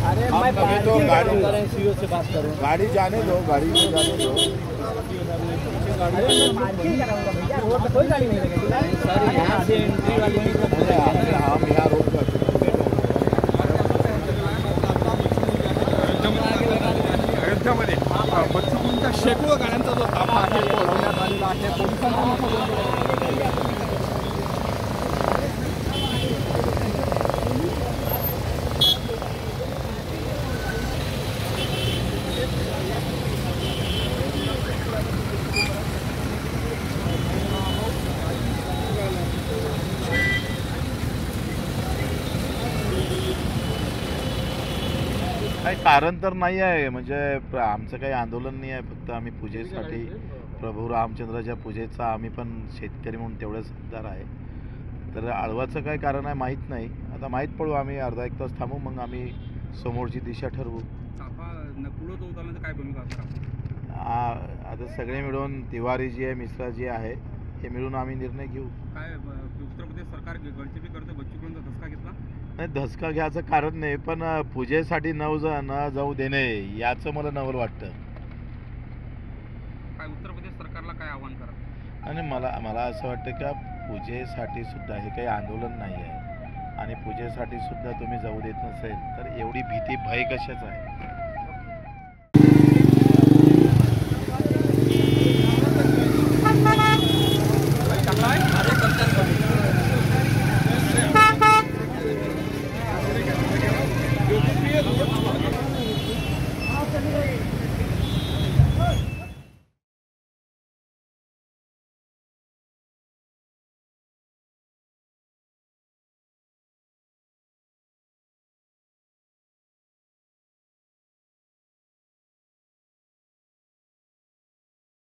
अरे मैं तो गाड़ी से बात करूँ, गाड़ी जाने दो, गाड़ी को जाने दो। कोई गाड़ी नहीं लगेगी सर, यहाँ से एंट्री वाली हम यहाँ रोक अयोध्यामध्ये बच्चूंच्या शेकडो गाड्यांचा जो ताफा आहे तो लावण्यात आलेला आहे। पोलिसांना काही कारण तर नाही आहे, म्हणजे आमचं काही आंदोलन नाही आहे, फक्त आम्ही पूजेसाठी प्रभू रामचंद्राच्या पूजेचा आम्ही पण शेतकरी म्हणून तेवढेच हकदार आहे। तर अळवाचं काय कारण आहे माहीत नाही, आता माहीत पडू, आम्ही अर्धा एक तास थांबू, मग आम्ही समोरची दिशा ठरवू। काय भूमिका असणार आता सगळे मिळून तिवारी जी आहे, मिश्रा जी आहे, हे मिळून आम्ही निर्णय घेऊ। काय उत्तर प्रदेश सरकार गळचेपी करते, बच्चूकडून धसका घेतला नाही, धसका घ्यायचं कारण नाही, पण पूजेसाठी न जाऊ देणे याचं मला नवल वाटतं। काय उत्तर प्रदेश सरकारला काय आव्हान करा? आणि मला असं वाटतं का पूजेसाठी सुद्धा हे काही आंदोलन नाही आहे, आणि पूजेसाठी सुद्धा तुम्ही जाऊ देत नसेल तर एवढी भीती भय कशाच आहे?